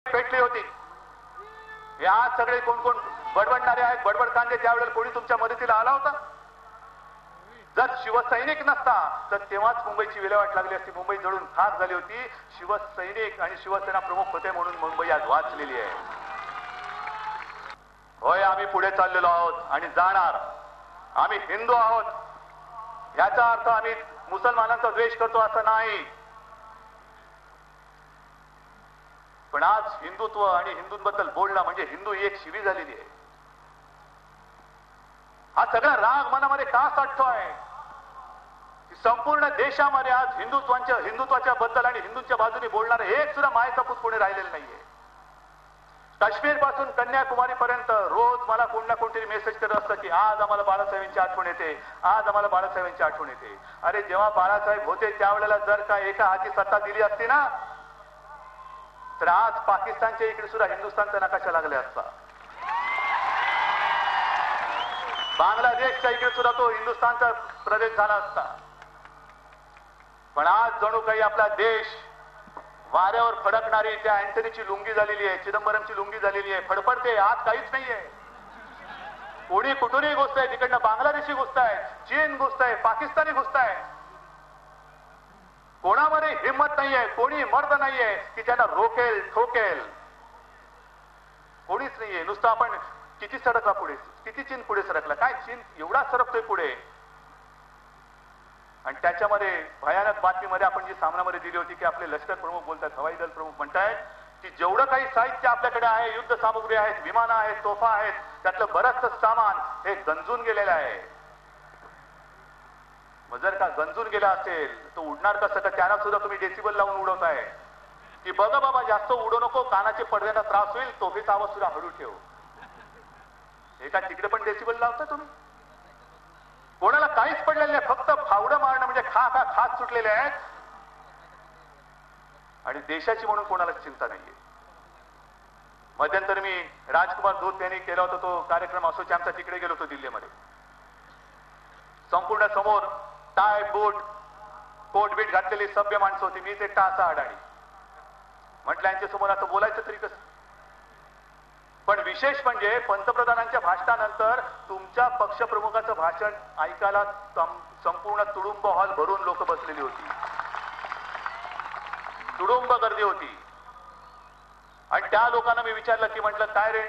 पेटली होती। हे आज सगळे कोण कोण बडबडणारे आहेत, बडबड कांदे, त्यावेळेला कोणी तुमच्या मदतीला आला होता? जर शिवसैनिक नसता तर तेव्हाच मुंबईची विल्हेवाट लागली असती, मुंबई जळून खाक झाली होती। शिवसैनिक आणि शिवसेना प्रमुख होते म्हणून मुंबई आज वाचलेली आहे। होय, आम्ही पुढे चाललेलो आहोत आणि जाणार। आम्ही हिंदू आहोत याचा अर्थ आम्ही मुसलमानांचा द्वेष करतो असं नाही, पण आज हिंदुत्व आणि हिंदूंबद्दल बोलणं म्हणजे हिंदू ही एक शिवी झालेली आहे। हा सगळा राग मनामध्ये का साठतोय? संपूर्ण देशामध्ये आज हिंदुत्वाच्या बद्दल आणि हिंदूंच्या बाजूने बोलणारे एक सुद्धा मायचा पूत कोणी राहिलेलं नाहीये। काश्मीर पासून कन्याकुमारी पर्यंत रोज मला कोण ना कोणतरी मेसेज करत असतं की आज आम्हाला बाळासाहेबांची आठवण येते, आज आम्हाला बाळासाहेबांची आठवण येते। अरे जेव्हा बाळासाहेब होते त्यावेळेला जर का एका हाती सत्ता दिली असती ना, तर आज पाकिस्तानच्या इकडे सुद्धा हिंदुस्थानचा नकाशा लागला असता, बांगलादेशच्या इकडे सुद्धा तो हिंदुस्थानचा प्रदेश झाला असता। पण आज जणू काही आपला देश वाऱ्यावर फडकणारी त्या अँटनीची लुंगी झालेली आहे, चिदंबरमची लुंगी झालेली आहे, फडफडते, आज काहीच नाहीये। कोणी कुठूनही घुसतंय, तिकडनं बांगलादेशी घुसताय, चीन घुसतंय, पाकिस्तानी घुसताय। कोणामध्ये हिंमत नाहीये, कोणी मर्द नाहीये की त्यांना रोकेल ठोकेल, कोणीच नाहीये। नुसतं आपण किती सरकला पुढे, किती चीन पुढे सरकला, काय चीन एवढा सरकतोय पुढे। आणि त्याच्यामध्ये भयानक बातमीमध्ये आपण जी सामनामध्ये दिली होती की आपले लष्कर प्रमुख बोलतात, हवाई दल प्रमुख म्हणतायत की जेवढं काही साहित्य आपल्याकडे आहे, युद्ध सामुग्री आहेत, विमानं आहेत, तोफा आहेत, त्यातलं बरंचसं सामान हे गंजून गेलेलं आहे। मग जर का गंजून गेला असेल तर उडणार कसं? का त्यांना सुद्धा तुम्ही डेसिबल लावून उडवताय की बघा बाबा जास्त उडू नको, कानाचे पडद्याला त्रास होईल, तोफेचा आवाज सुद्धा हळू ठेव। एका तिकडे पण डेसिबल लावता तुम्ही? कोणाला काहीच पडलेलं नाही, फक्त फावडं मारणं म्हणजे खात सुटलेले आहेत आणि देशाची म्हणून कोणाला चिंता नाहीये। मध्यंतरी मी राजकुमार धूत यांनी केला होता तो कार्यक्रम असोची, आमचा तिकडे गेलो होतो दिल्लीमध्ये। संपूर्ण समोर टाय बूट कोट बीट घातलेली सभ्य माणसं होती, मीच एकटा असा अडाणी। म्हटलं यांच्या समोर आता बोलायचं तरी कसं? पण विशेष म्हणजे पंतप्रधानांच्या भाषणानंतर तुमच्या पक्षप्रमुखाचं भाषण ऐकायला संपूर्ण तुडुंब हॉल भरून लोक बसलेली होती, तुडुंब गर्दी होती। आणि त्या लोकांना मी विचारलं की म्हटलं काय रे,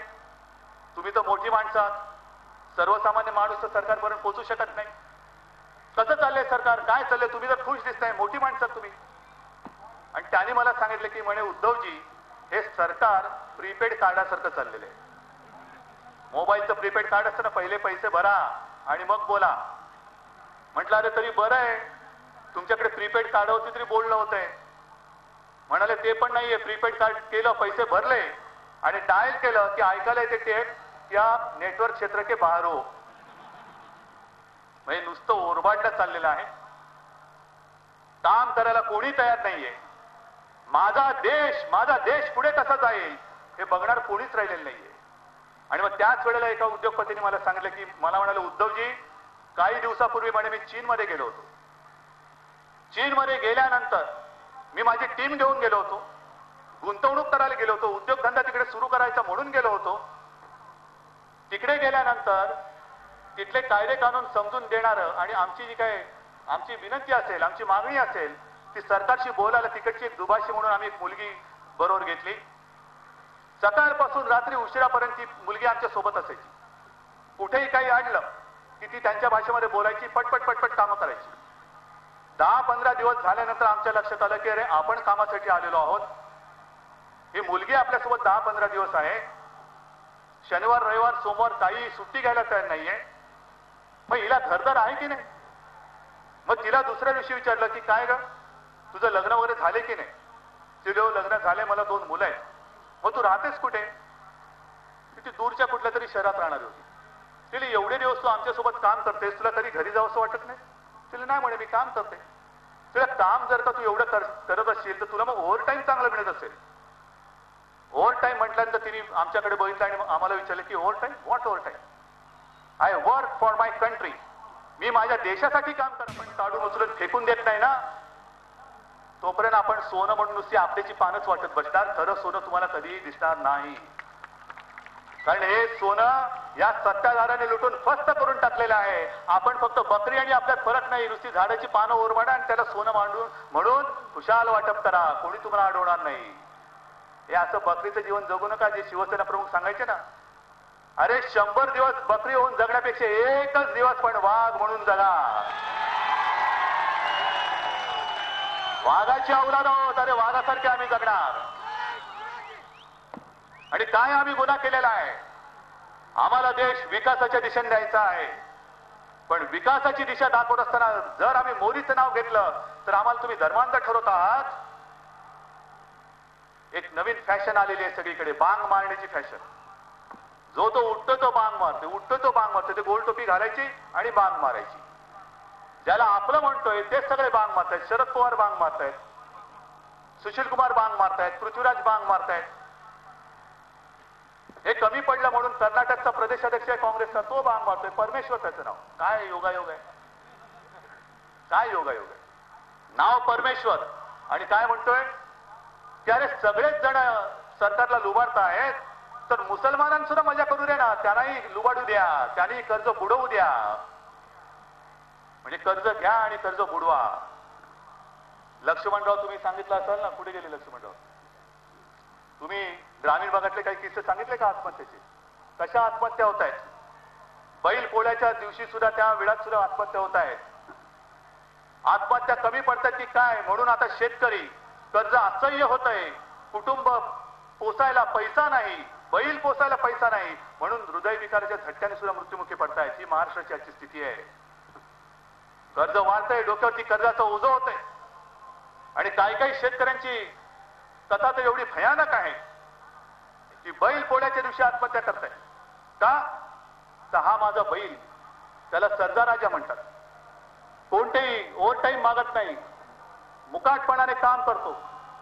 तुम्ही तर मोठी माणसं आहात, सर्वसामान्य माणूस तर सरकारपर्यंत पोहोचू शकत नाही, कसं चाललंय सरकार, काय चाललंय, तुम्ही तर खुश दिसताय, मोठी माणसं तुम्ही। आणि त्यांनी मला सांगितलं की म्हणे उद्धवजी, हे सरकार प्रीपेड कार्डासारखं चाललेलं आहे। मोबाईलचं प्रीपेड कार्ड असतं ना, पहिले पैसे भरा आणि मग बोला। म्हटलं अरे तरी बरं आहे, तुमच्याकडे प्रीपेड कार्ड होती तरी बोलणं होतंय। म्हणाले ते पण नाहीये, प्रीपेड कार्ड केलं, पैसे भरले आणि डायल केलं की ऐकायला येते टेप या नेटवर्क क्षेत्र के बाहर हो। म्हणजे नुसतं ओरबाडलं चाललेलं आहे, काम करायला कोणी तयार नाहीये। माझा देश पुढे कसा जाईल हे बघणार कोणीच राहिलेलं नाहीये। आणि मग त्याच वेळेला एका उद्योगपतीने मला सांगितलं की मला म्हणाले उद्धवजी, काही दिवसापूर्वी म्हणे मी चीनमध्ये गेलो होतो, चीनमध्ये गेल्यानंतर मी माझी टीम घेऊन गेलो होतो, गुंतवणूक करायला गेलो होतो, उद्योगधंदा तिकडे सुरू करायचा म्हणून गेलो होतो। तिकडे गेल्यानंतर तिथले कायदे कानून समजून देणारं आणि आमची जी काय आमची विनंती असेल, आमची मागणी असेल ती सरकारशी बोलायला तिकडची एक दुभाषी म्हणून आम्ही एक मुलगी बरोबर घेतली। सकाळपासून रात्री उशिरापर्यंत ती मुलगी आमच्या सोबत असायची, कुठेही काही अडलं की ती त्यांच्या भाषेमध्ये बोलायची, पटपट पटपट कामं करायची। 10-15 दिवस झाल्यानंतर आमच्या लक्षात आलं की अरे आपण कामासाठी आलेलो आहोत, ही मुलगी आपल्यासोबत 10-15 दिवस आहे, शनिवार रविवार सोमवार काही सुट्टी घ्यायला तयार नाहीये, मग हिला घरदार आहे की नाही? मग तिला दुसऱ्या दिवशी विचारलं की काय ग, तुझं लग्न वगैरे झाले की नाही? तिला लग्न झाले, मला 2 मुलं आहेत। मग तू राहतेस कुठे? ती दूरच्या कुठल्या तरी शहरात राहणारी होती। तिला एवढे दिवस तू आमच्यासोबत काम करतेस, तुला कधी घरी जावं असं वाटत नाही? तिला नाही म्हणे मी काम करते। तुला काम जर का तू एवढं करत असशील तर तुला मग ओव्हर टाईम चांगला मिळत असेल। ओव्हर टाईम म्हटल्यानंतर तिने आमच्याकडे बघितलं आणि आम्हाला विचारलं की overtime, what overtime? I work for my country, मी माझ्या देशासाठी काम करत, पण काढून उचलून फेकून देत नाही ना। तोपर्यंत आपण सोनं म्हणून नुसती आपल्याची पानच वाटत बसणार. खरं सोनं तुम्हाला कधीही दिसणार नाही. कारण हे सोनं या सत्ताधाऱ्याने लुटून फस्त करून टाकलेलं आहे. आपण फक्त बकरी आणि आपल्यात फरक नाही. नुसती झाडाची पानं ओरबाडा आणि त्याला सोनं मांडून म्हणून खुशाल वाटप करा. कोणी तुम्हाला अडवणार नाही. हे असं बकरीचं जीवन जगू नका जे शिवसेना प्रमुख सांगायचे ना. अरे 100 दिवस बकरी होऊन जगण्यापेक्षा एकच दिवस पण वाघ म्हणून जगा. वाघाची औलाद आहोत. अरे वाघासारखे आम्ही जगणार. आणि काय आम्ही गुन्हा केलेला आहे. आम्हाला देश विकासाच्या दिशेने न्यायचा आहे. पण विकासाची दिशा दाखवत असताना जर आम्ही मोदीचं नाव घेतलं तर आम्हाला तुम्ही धर्मांध ठरवत आहात. एक नवीन फॅशन आलेली आहे सगळीकडे, बांग मारण्याची फॅशन. जो तो उठतो तो बांग मारतो, उठतो तो बांग मारतो. ते गोल टोपी घालायची आणि बांग मारायची. ज्याला आपलं म्हणतोय तेच सगळे बांग मारतायत. शरद पवार बांग मारतायत, सुशील कुमार बांग मारतायत, पृथ्वीराज बांग मारतायत. हे कमी पडलं म्हणून कर्नाटकचा प्रदेशाध्यक्ष आहे काँग्रेसचा, तो बांग मारतोय. परमेश्वर त्याचं नाव. काय योगायोग आहे, काय योगायोग आहे. नाव परमेश्वर आणि काय म्हणतोय की अरे सगळेच जण सरकारला लुबाडतायत तर मुसलमानांना सुद्धा मजा करू दे ना. त्यांनाही लुबाडू द्या, त्यांनी कर्ज बुडवू द्या. म्हणजे कर्ज घ्या आणि कर्ज बुडवा. लक्ष्मणराव तुम्ही सांगितलं असाल ना, कुठे गेले लक्ष्मणराव? तुम्ही ग्रामीण भागातले काही किस्से सांगितले का आत्महत्येचे? कशा आत्महत्या होत आहेत? बैल पोळ्याच्या दिवशी सुद्धा, त्या वेळात सुद्धा आत्महत्या होत आहेत. आत्महत्या कमी पडतात की काय म्हणून आता शेतकरी कर्ज असह्य होत आहे. कुटुंब पोसायला पैसा नाही, बैल पोसायला पैसा नाही म्हणून हृदयविकाराच्या झटक्याने सुद्धा मृत्युमुखी पडतायत. ही महाराष्ट्राची आजची स्थिती आहे. कर्ज वाढतंय, डोक्यावरती कर्जाचं ओझं होतंय. आणि काही काही शेतकऱ्यांची कथा तर एवढी भयानक आहे की बैल पोळ्याच्या दिवशी आत्महत्या करताय. का तर हा माझा बैल, त्याला सर्जा राजा म्हणतात. कोणतेही ओव्हर टाईम मागत नाही, मुकाटपणाने काम करतो,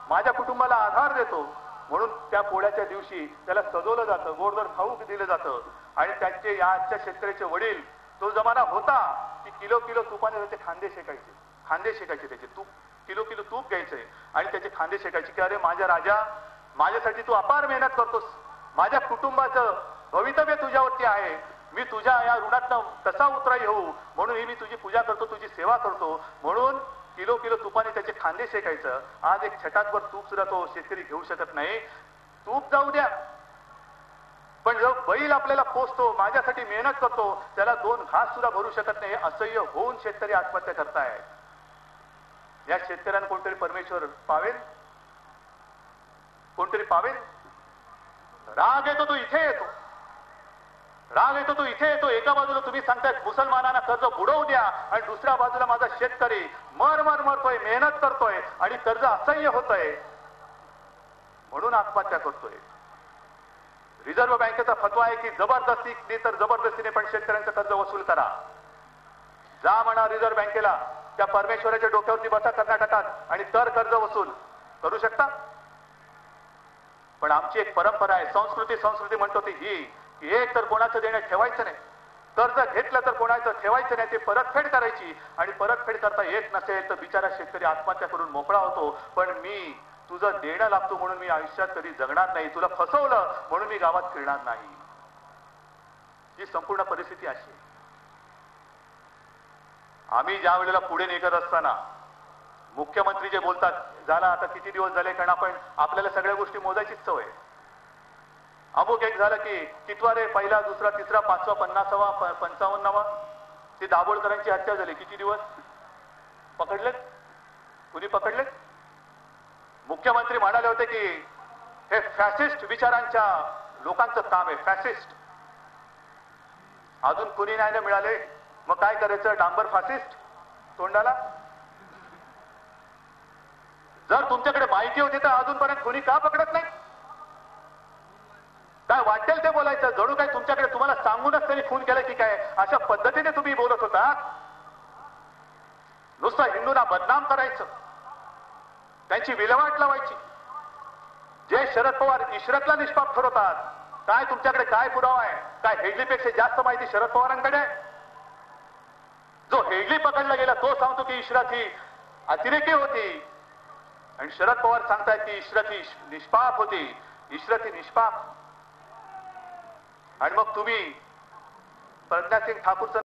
माझ्या कुटुंबाला आधार देतो म्हणून त्या पोळ्याच्या दिवशी त्याला सजवलं जातं, गोडधोड खाऊ दिलं जातं. आणि त्यांचे या आजच्या शेतकऱ्याचे वडील, तो जमाना होता की किलो किलो तुपाने त्याचे खांदे शेकायचे. खांदे शेकायचे त्याचे. तूप किलो किलो तूप घ्यायचे आणि त्याचे खांदे शेकायचे की अरे माझ्या राजा, माझ्यासाठी तू अपार मेहनत करतोस, माझ्या कुटुंबाचं भवितव्य तुझ्यावरती आहे, मी तुझ्या या ऋणातनं कसा उतराई होऊ म्हणून मी तुझी पूजा करतो, तुझी सेवा करतो म्हणून किलो किलो तुपाने त्याचे खांदे शेकायचं. आज एक छटाकभर तूप सुद्धा तो शेतकरी घेऊ शकत नाही. तूप जाऊ द्या, पण जो बैल आपल्याला पोसतो, माझ्यासाठी मेहनत करतो, त्याला 2 घास सुद्धा भरू शकत नाही. असह्य होऊन शेतकरी आत्महत्या करतायत. या शेतकऱ्यांना कोणतरी परमेश्वर पावेल, कोणतरी पावेल. राग येतो तो इथे येतो, राग येतो तो इथे येतो. एका बाजूला तुम्ही सांगतायत मुसलमानांना कर्ज बुडवू द्या आणि दुसऱ्या बाजूला माझा शेतकरी मरतोय, मेहनत करतोय आणि कर्ज असह्य होतंय म्हणून आत्महत्या करतोय. रिझर्व्ह बँकेचा फतवा आहे की जबरदस्ती तर जबरदस्तीने पण शेतकऱ्यांचं कर्ज वसूल करा. जा म्हणा रिझर्व्ह बँकेला, त्या परमेश्वराच्या डोक्यावरती बसा कर्नाटकात आणि तर कर्ज वसूल करू शकता. पण आमची एक परंपरा आहे, संस्कृती म्हणतो ती ही की एक तर कोणाचं देणं ठेवायचं नाही, कर्ज घेतलं तर कोणाचं ठेवायचं नाही, ते परतफेड करायची. आणि परतफेड करता येत नसेल तर बिचारा शेतकरी आत्महत्या करून मोकळा होतो. पण मी तुझं देणं लागतो म्हणून मी आयुष्यात कधी जगणार नाही, तुला फसवलं म्हणून मी गावात फिरणार नाही. ही संपूर्ण परिस्थिती अशी. आम्ही ज्या वेळेला पुढे निघत असताना मुख्यमंत्री जे बोलतात, झाला आता किती दिवस झाले, कारण आपल्याला सगळ्या गोष्टी मोजायचीच सवय. अमुक एक झालं की कितवा रे, पहिला, दुसरा, तिसरा, 5वा, 50वा, 55वा, ती दाभोळकरांची हत्या झाली. किती दिवस पकडलेत, कुणी पकडलेत? मुख्यमंत्री म्हणाले होते की हे फॅसिस्ट विचारांच्या लोकांचं काम आहे, फॅसिस्ट. अजून कुणी नाही ना मिळाले. मग काय करायचं, डांबर फासिस्ट तोंडाला. जर तुमच्याकडे माहिती होती तर अजूनपर्यंत कुणी का पकडत नाही? काय वाटेल ते बोलायचं, जणू काय तुमच्याकडे तुम्हाला सांगूनच त्यांनी खून केला की काय, अशा पद्धतीने तुम्ही बोलत होता. नुसतं हिंदूंना बदनाम करायचं, त्यांची विल्हेवाट लावायची. जे शरद पवार इशरतला निष्पाप ठरवतात, काय तुमच्याकडे काय पुरावा आहे? काय हेडलीपेक्षा जास्त माहिती शरद पवारांकडे आहे? जो हेडली पकडला गेला तो सांगतो की इशरत ही अतिरेकी होती, आणि शरद पवार सांगतायत की इशरत ही निष्पाप होती, इशरत ही निष्पाप. आणि मग तुम्ही प्रज्ञासिंग ठाकूरचं